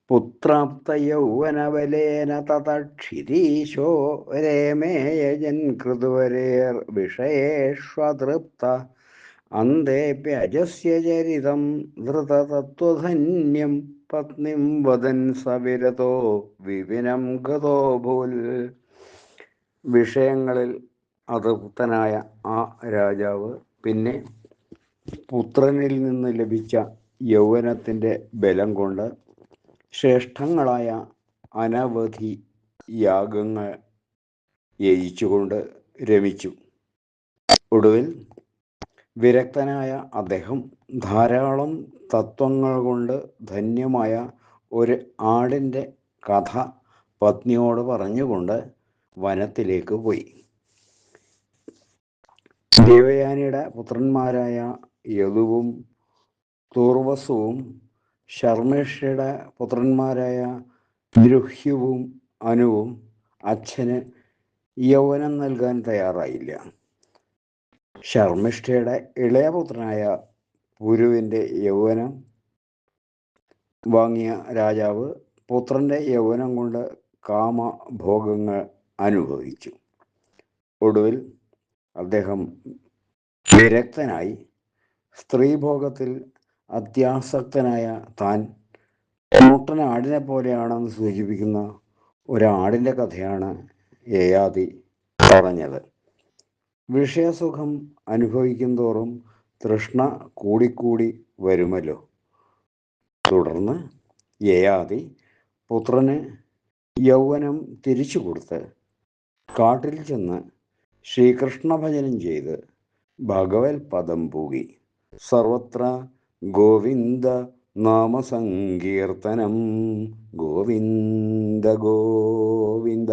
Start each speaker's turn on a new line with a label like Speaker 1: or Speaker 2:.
Speaker 1: പുത്രാപ്തയൗവനബലേന തതക്ഷിരീശോ രേമേയജൻ കൃതുവരേർ വിഷയേഷ്വതൃപ്ത അന്തേപ്യജസ്യ ചരിതം ധൃതതത്വധന്യം പത്നിം Watan സവിരതോ വിപിനം ഗതോ Phool. വിഷയങ്ങളിൽ അതൃപ്തനായ ആ രാജാവ് പിന്നെ പുത്രനിൽ നിന്ന് ലഭിച്ച യൗവനത്തിൻ്റെ ബലം കൊണ്ട് ശ്രേഷ്ഠങ്ങളായ അനവധി യാഗങ്ങൾ യജിച്ചുകൊണ്ട് രമിച്ചു. ഒടുവിൽ വിരക്തനായ അദ്ദേഹം ധാരാളം തത്വങ്ങൾ കൊണ്ട് ധന്യമായ ഒരു ആടിൻ്റെ കഥ പത്നിയോട് പറഞ്ഞുകൊണ്ട് വനത്തിലേക്ക് പോയി. ദേവയാനിയുടെ പുത്രന്മാരായ യദുവും തൂർവസുവും ശർമ്മിഷ്ഠയുടെ പുത്രന്മാരായ ദ്രുഹ്യുവും അനുവും അച്ഛന് യൗവനം നൽകാൻ തയ്യാറായില്ല. ശർമ്മിഷ്ഠയുടെ ഇളയപുത്രനായ പുരുവിൻ്റെ യൗവനം വാങ്ങിയ രാജാവ് പുത്രൻ്റെ യൗവനം കൊണ്ട് കാമഭോഗങ്ങൾ അനുഭവിച്ചു. ഒടുവിൽ അദ്ദേഹം വിരക്തനായി സ്ത്രീഭോഗത്തിൽ അത്യാസക്തനായ താൻ മൂട്ടനാടിനെ പോലെയാണെന്ന് സൂചിപ്പിക്കുന്ന ഒരാടിൻ്റെ കഥയാണ് യയാതി പറഞ്ഞത്. വിഷയസുഖം അനുഭവിക്കും തോറും തൃഷ്ണ കൂടിക്കൂടി വരുമല്ലോ. തുടർന്ന് യയാതി പുത്രന് യൗവനം തിരിച്ചു കൊടുത്ത് കാട്ടിൽ ചെന്ന് ശ്രീകൃഷ്ണഭജനം ചെയ്ത് ഭഗവത് പദം പൂകി. സർവത്ര ഗോവിന്ദ നാമസങ്കീർത്തനം. ഗോവിന്ദ ഗോവിന്ദ.